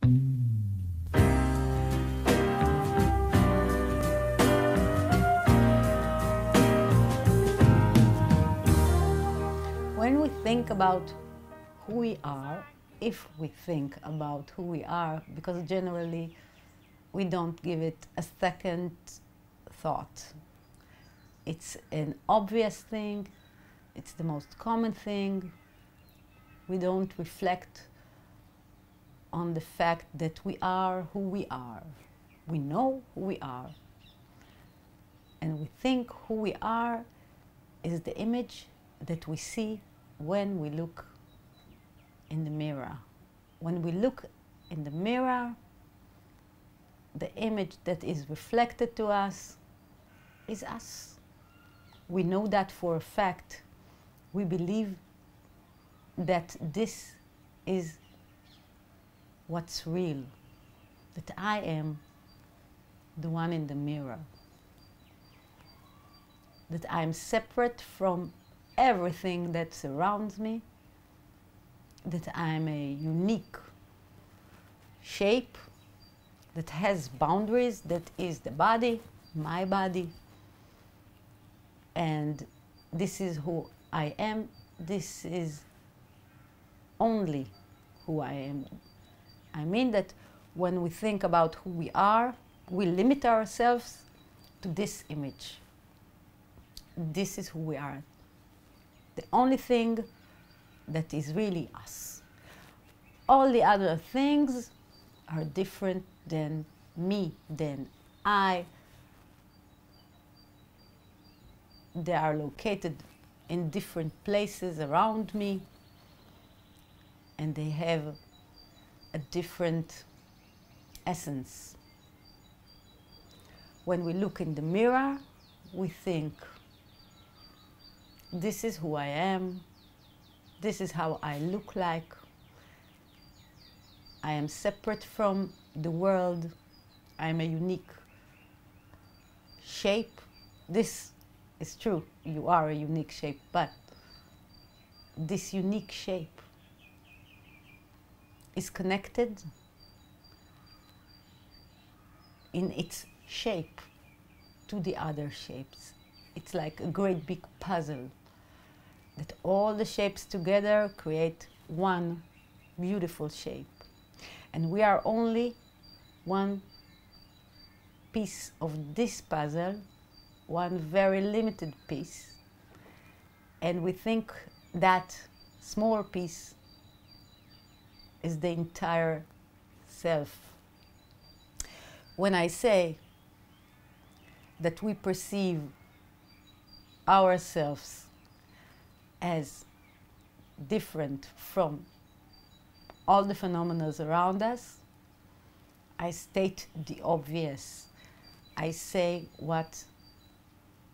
When we think about who we are, if we think about who we are, because generally we don't give it a second thought. It's an obvious thing, it's the most common thing. We don't reflect on the fact that we are who we are. We know who we are. And we think who we are is the image that we see when we look in the mirror. When we look in the mirror, the image that is reflected to us is us. We know that for a fact. We believe that this is what's real, that I am the one in the mirror, that I'm separate from everything that surrounds me, that I'm a unique shape that has boundaries, that is the body, my body, and this is who I am, this is only who I am. I mean that when we think about who we are, we limit ourselves to this image. This is who we are. The only thing that is really us. All the other things are different than me, than I. They are located in different places around me, and they have a different essence. When we look in the mirror, we think, this is who I am, this is how I look like, I am separate from the world, I am a unique shape. This is true, you are a unique shape, but this unique shape is connected in its shape to the other shapes. It's like a great big puzzle that all the shapes together create one beautiful shape. And we are only one piece of this puzzle, one very limited piece. And we think that small piece is the entire self. When I say that we perceive ourselves as different from all the phenomena around us, I state the obvious. I say what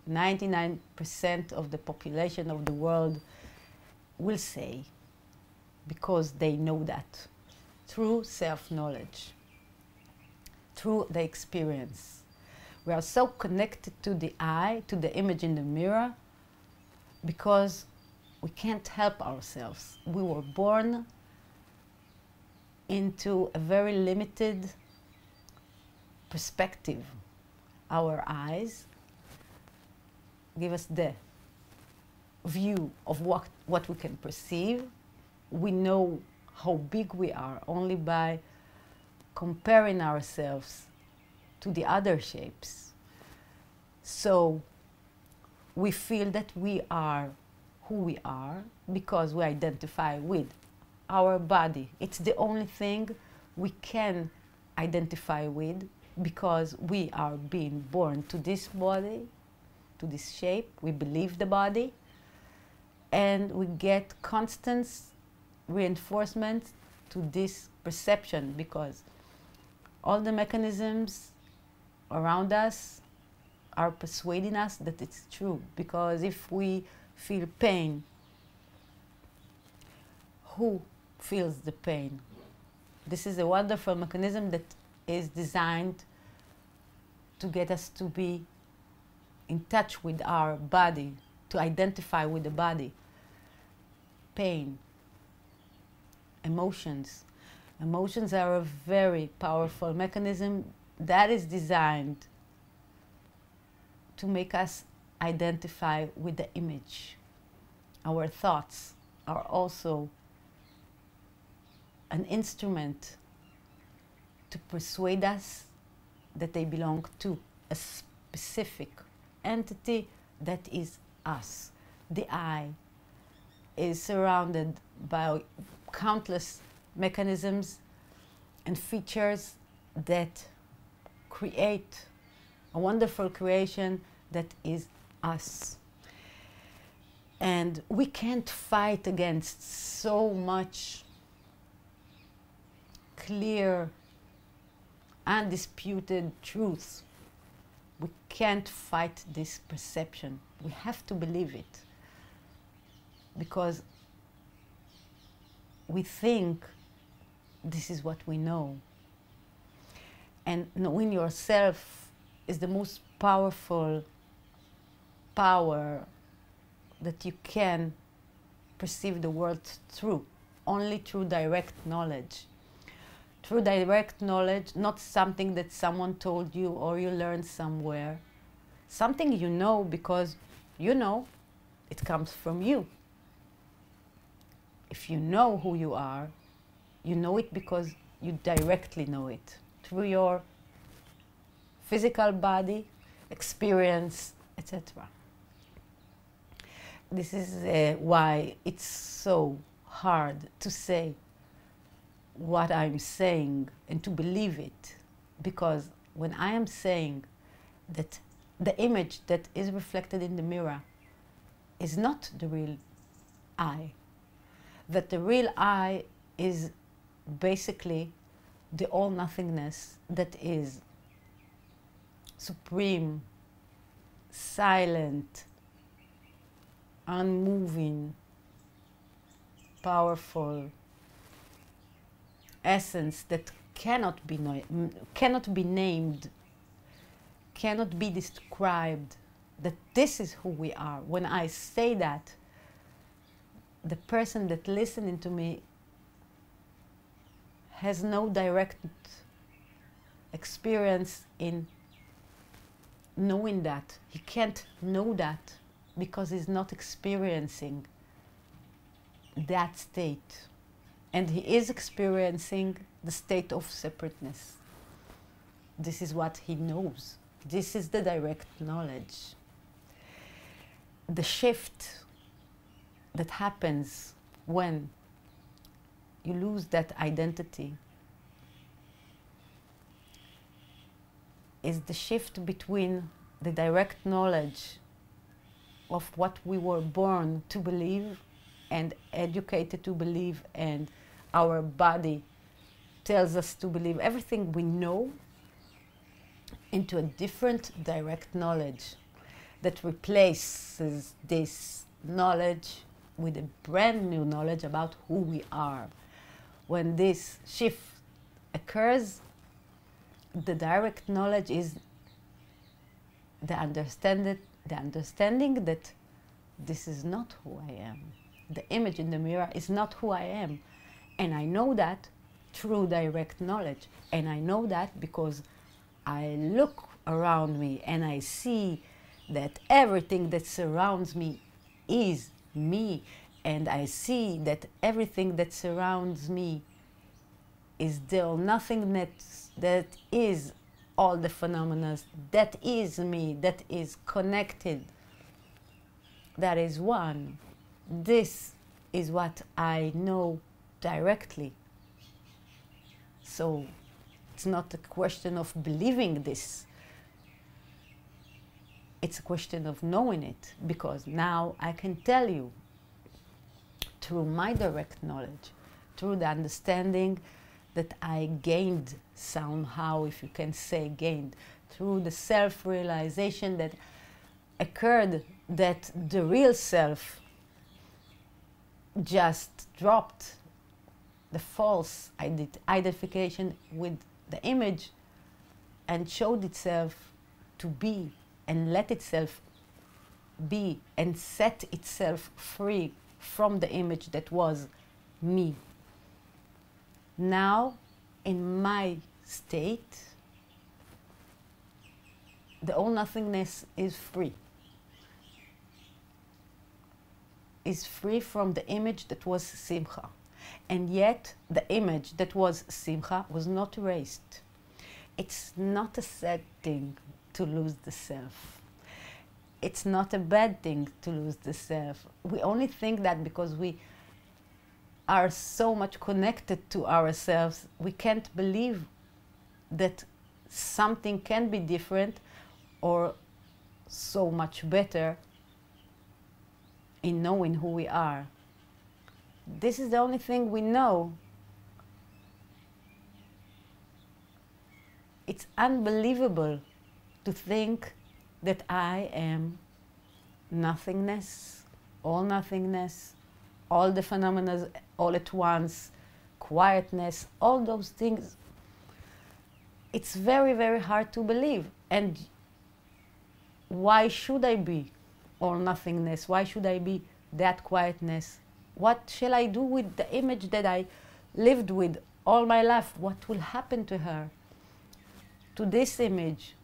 99% of the population of the world will say, because they know that through self-knowledge, through the experience. We are so connected to the eye, to the image in the mirror, because we can't help ourselves. We were born into a very limited perspective. Our eyes give us the view of what we can perceive. We know how big we are only by comparing ourselves to the other shapes. So we feel that we are who we are because we identify with our body. It's the only thing we can identify with because we are being born to this body, to this shape. We believe the body, and we get constant reinforcement to this perception because all the mechanisms around us are persuading us that it's true. Because if we feel pain, who feels the pain? This is a wonderful mechanism that is designed to get us to be in touch with our body, to identify with the body. Pain, emotions. Emotions are a very powerful mechanism that is designed to make us identify with the image. Our thoughts are also an instrument to persuade us that they belong to a specific entity that is us. The I is surrounded by countless mechanisms and features that create a wonderful creation that is us. And we can't fight against so much clear, undisputed truth. We can't fight this perception. We have to believe it. Because we think this is what we know. And knowing yourself is the most powerful power that you can perceive the world through, only through direct knowledge. Through direct knowledge, not something that someone told you or you learned somewhere. Something you know because you know it comes from you. If you know who you are, you know it because you directly know it. Through your physical body, experience, etc. This is why it's so hard to say what I'm saying and to believe it. Because when I am saying that the image that is reflected in the mirror is not the real I, that the real I is basically the all-nothingness that is supreme, silent, unmoving, powerful essence that cannot be named, cannot be described, that this is who we are. When I say that, the person that listening to me has no direct experience in knowing that. He can't know that because he's not experiencing that state. And he is experiencing the state of separateness. This is what he knows. This is the direct knowledge. The shift that happens when you lose that identity is the shift between the direct knowledge of what we were born to believe and educated to believe, and our body tells us to believe, everything we know, into a different direct knowledge that replaces this knowledge with a brand new knowledge about who we are. When this shift occurs, the direct knowledge is the understanding that this is not who I am. The image in the mirror is not who I am. And I know that through direct knowledge. And I know that because I look around me and I see that everything that surrounds me is me. And I see that everything that surrounds me is the nothingness that is all the phenomena, that is me, that is connected, that is one. This is what I know directly. So it's not a question of believing this. It's a question of knowing it, because now I can tell you through my direct knowledge, through the understanding that I gained somehow, if you can say gained, through the self-realization that occurred, that the real self just dropped the false identification with the image and showed itself to be and let itself be and set itself free from the image that was me. Now, in my state, the all nothingness is free. Is free from the image that was Simcha. And yet, the image that was Simcha was not erased. It's not a sad thing to lose the self. It's not a bad thing to lose the self. We only think that because we are so much connected to ourselves, we can't believe that something can be different or so much better in knowing who we are. This is the only thing we know. It's unbelievable to think that I am nothingness, all the phenomena all at once, quietness, all those things. It's very, very hard to believe. And why should I be all nothingness? Why should I be that quietness? What shall I do with the image that I lived with all my life? What will happen to her? To this image?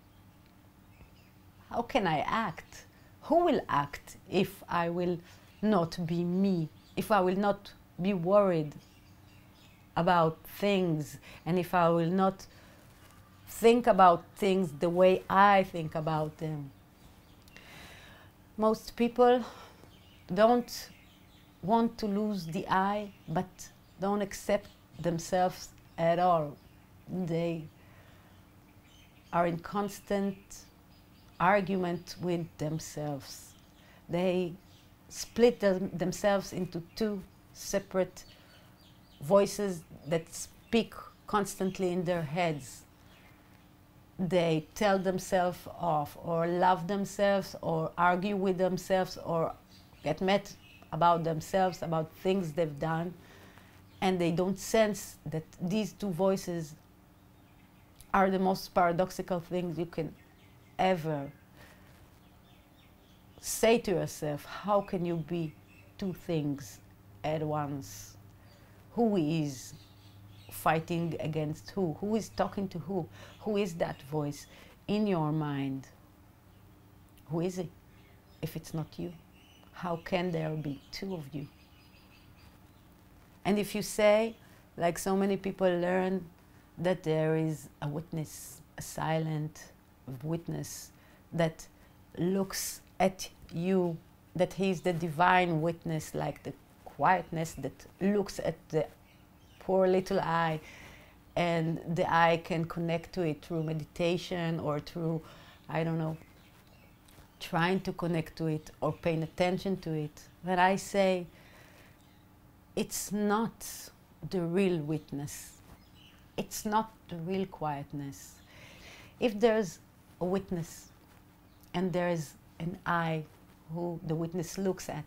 How can I act? Who will act if I will not be me? If I will not be worried about things, and if I will not think about things the way I think about them? Most people don't want to lose the I, but don't accept themselves at all. They are in constant argument with themselves. They split themselves into two separate voices that speak constantly in their heads. They tell themselves off, or love themselves, or argue with themselves, or get mad about themselves, about things they've done, and they don't sense that these two voices are the most paradoxical things you can ever say to yourself. How can you be two things at once? Who is fighting against who? Who is talking to who? Who is that voice in your mind? Who is it if it's not you? How can there be two of you? And if you say, like so many people learn, that there is a witness, a silent witness that looks at you, that he's the divine witness, like the quietness that looks at the poor little I, and the I can connect to it through meditation or through, I don't know, trying to connect to it or paying attention to it. But I say, it's not the real witness. It's not the real quietness. If there's a witness and there's an I who the witness looks at,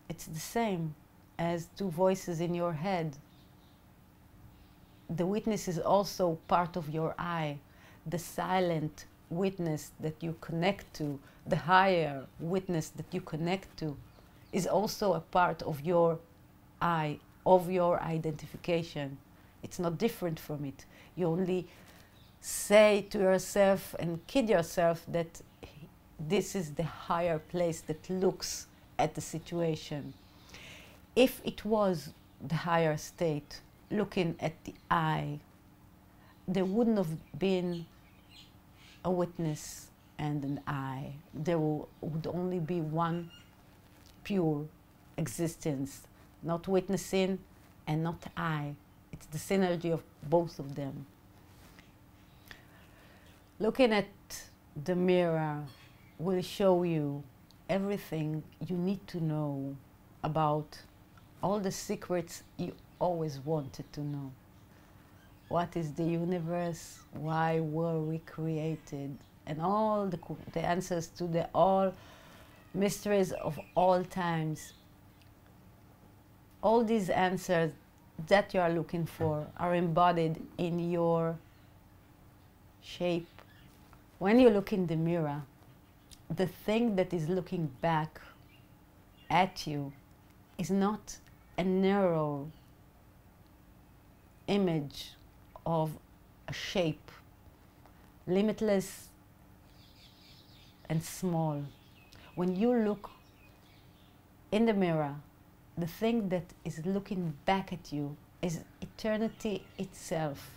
it's the same as two voices in your head. The witness is also part of your I, the silent witness that you connect to, the higher witness that you connect to, is also a part of your I, of your identification. It's not different from it. You only say to yourself and kid yourself that this is the higher place that looks at the situation. If it was the higher state looking at the I, there wouldn't have been a witness and an I. There would only be one pure existence, not witnessing and not I. It's the synergy of both of them. Looking at the mirror will show you everything you need to know about all the secrets you always wanted to know. What is the universe? Why were we created? And all the answers to the all mysteries of all times. All these answers that you are looking for are embodied in your shape. When you look in the mirror, the thing that is looking back at you is not a narrow image of a shape, limitless and small. When you look in the mirror, the thing that is looking back at you is eternity itself,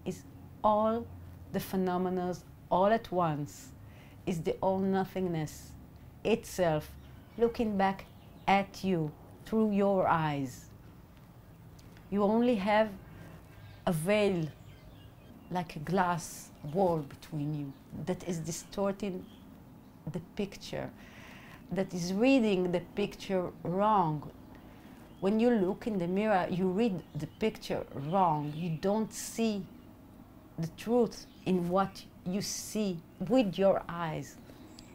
is all the phenomena all at once, is the all-nothingness itself looking back at you through your eyes. You only have a veil, like a glass wall between you, that is distorting the picture, that is reading the picture wrong. When you look in the mirror, you read the picture wrong. You don't see the truth in what you see with your eyes.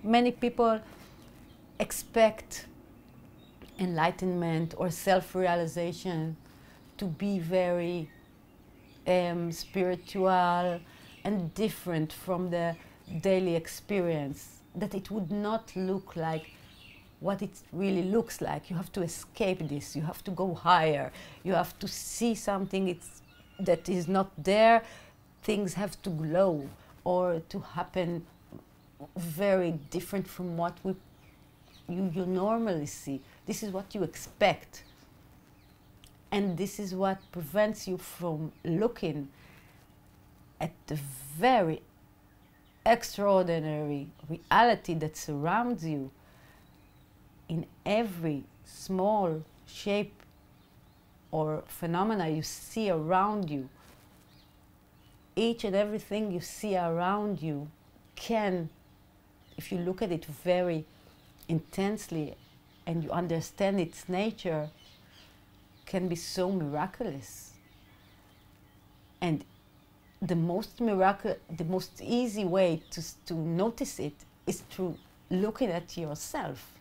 Many people expect enlightenment or self-realization to be very spiritual and different from the daily experience, that it would not look like what it really looks like. You have to escape this, you have to go higher, you have to see something that is not there. Things have to glow or to happen very different from what you normally see. This is what you expect. And this is what prevents you from looking at the very extraordinary reality that surrounds you in every small shape or phenomena you see around you. Each and everything you see around you can, if you look at it very intensely and you understand its nature, can be so miraculous. And the most easy way to notice it is through looking at yourself.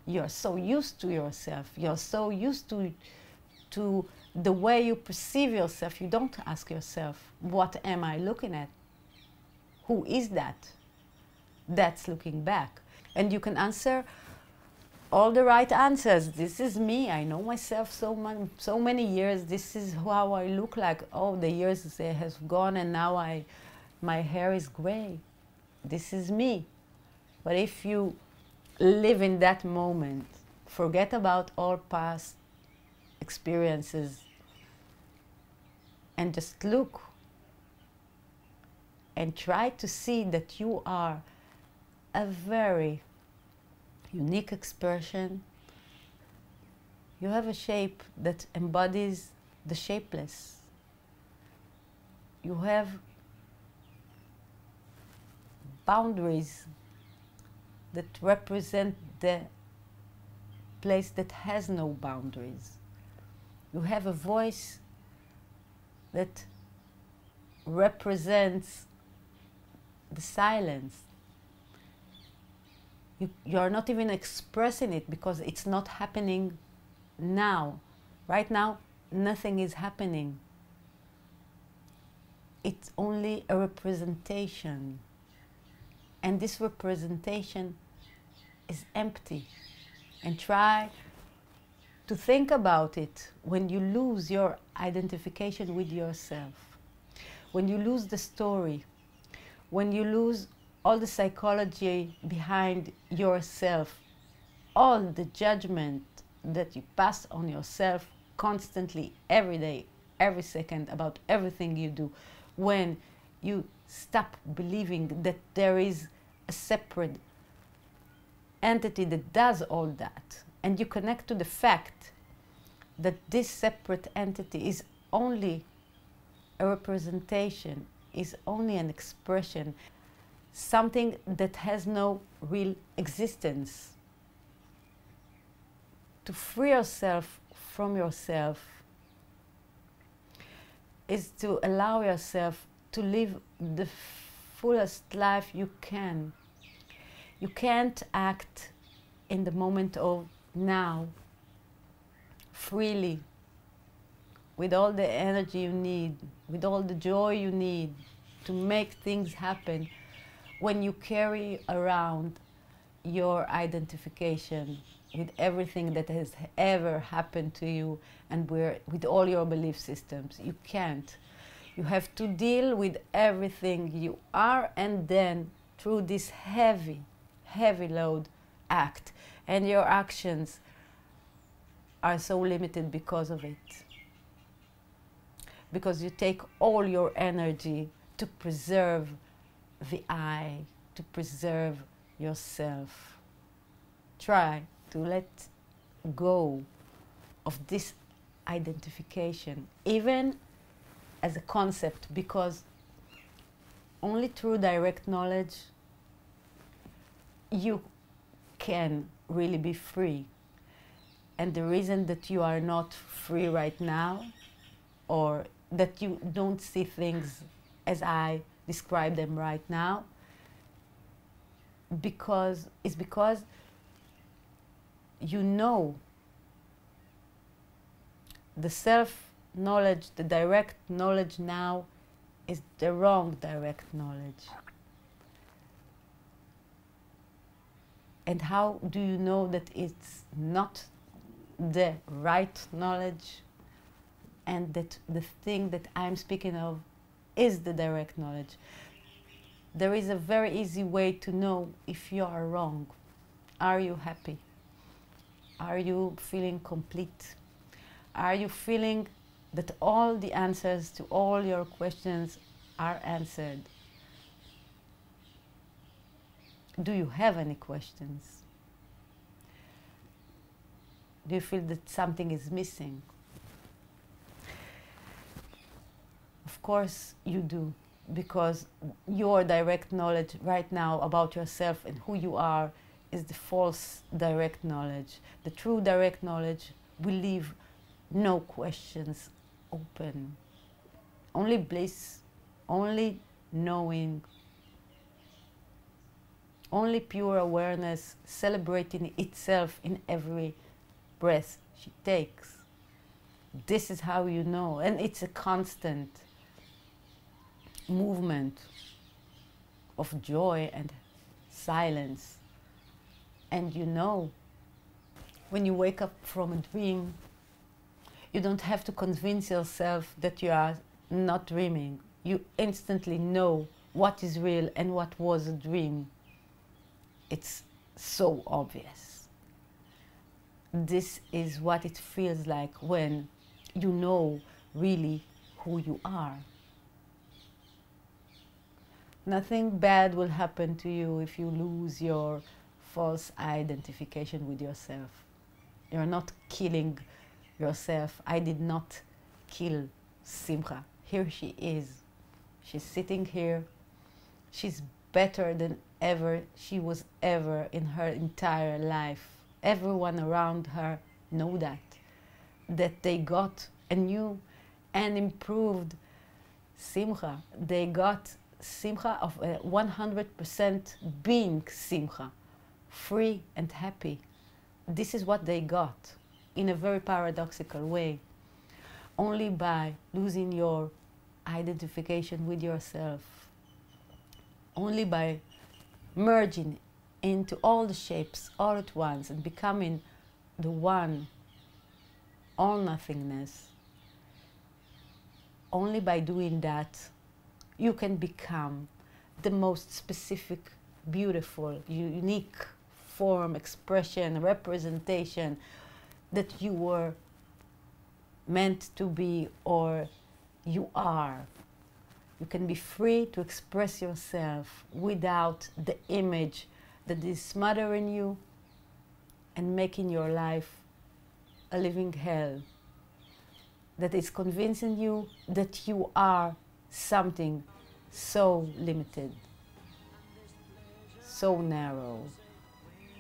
You're so used to yourself. You're so used to the way you perceive yourself. You don't ask yourself, what am I looking at? Who is that? That's looking back. And you can answer all the right answers. This is me. I know myself so many years. This is how I look like. Oh, the years have gone and now my hair is gray. This is me. But if you live in that moment, forget about all past experiences and just look and try to see that you are a very unique expression. You have a shape that embodies the shapeless. You have boundaries that represent the place that has no boundaries. You have a voice that represents the silence. You are not even expressing it because it's not happening now. Right now, nothing is happening. It's only a representation. And this representation is empty. And try to think about it when you lose your identification with yourself, when you lose the story, when you lose all the psychology behind yourself, all the judgment that you pass on yourself constantly, every day, every second, about everything you do, when you stop believing that there is a separate entity that does all that, and you connect to the fact that this separate entity is only a representation, is only an expression, something that has no real existence. To free yourself from yourself is to allow yourself to live the fullest life you can. You can't act in the moment of now freely, with all the energy you need, with all the joy you need to make things happen, when you carry around your identification with everything that has ever happened to you and with all your belief systems. You can't. You have to deal with everything you are, and then through this heavy, heavy load, act. And your actions are so limited because of it. Because you take all your energy to preserve the I, to preserve yourself. Try to let go of this identification, even as a concept, because only through direct knowledge you can really be free. And the reason that you are not free right now, or that you don't see things as I describe them right now, is because you know the self-knowledge, the direct knowledge now is the wrong direct knowledge. And how do you know that it's not the right knowledge, and that the thing that I'm speaking of is the direct knowledge? There is a very easy way to know if you are wrong. Are you happy? Are you feeling complete? Are you feeling that all the answers to all your questions are answered? Do you have any questions? Do you feel that something is missing? Of course you do, because your direct knowledge right now about yourself and who you are is the false direct knowledge. The true direct knowledge will leave no questions open. Only bliss, only knowing, only pure awareness, celebrating itself in every breath she takes. This is how you know, and it's a constant movement of joy and silence. And you know, when you wake up from a dream, you don't have to convince yourself that you are not dreaming. You instantly know what is real and what was a dream. It's so obvious. This is what it feels like when you know really who you are. Nothing bad will happen to you if you lose your false identification with yourself. You're not killing yourself. I did not kill Simcha. Here she is. She's sitting here. She's better than ever she was ever in her entire life. Everyone around her know that they got a new and improved Simcha. They got Simcha of 100% being Simcha, free and happy. This is what they got in a very paradoxical way. Only by losing your identification with yourself, only by merging into all the shapes all at once and becoming the one, all nothingness, only by doing that you can become the most specific, beautiful, unique form, expression, representation that you were meant to be, or you are. You can be free to express yourself without the image that is smothering you and making your life a living hell, that is convincing you that you are something so limited, so narrow.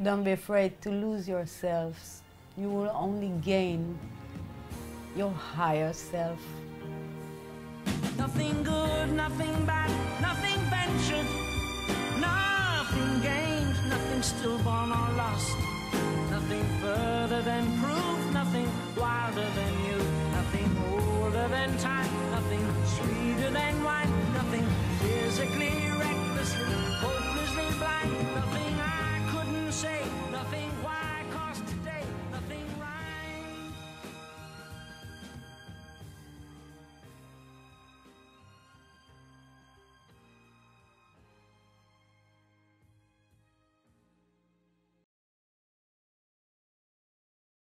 Don't be afraid to lose yourselves. You will only gain your higher self. Nothing good, nothing bad, nothing ventured, nothing gained, nothing stillborn or lost, nothing further than proof, nothing wilder than you.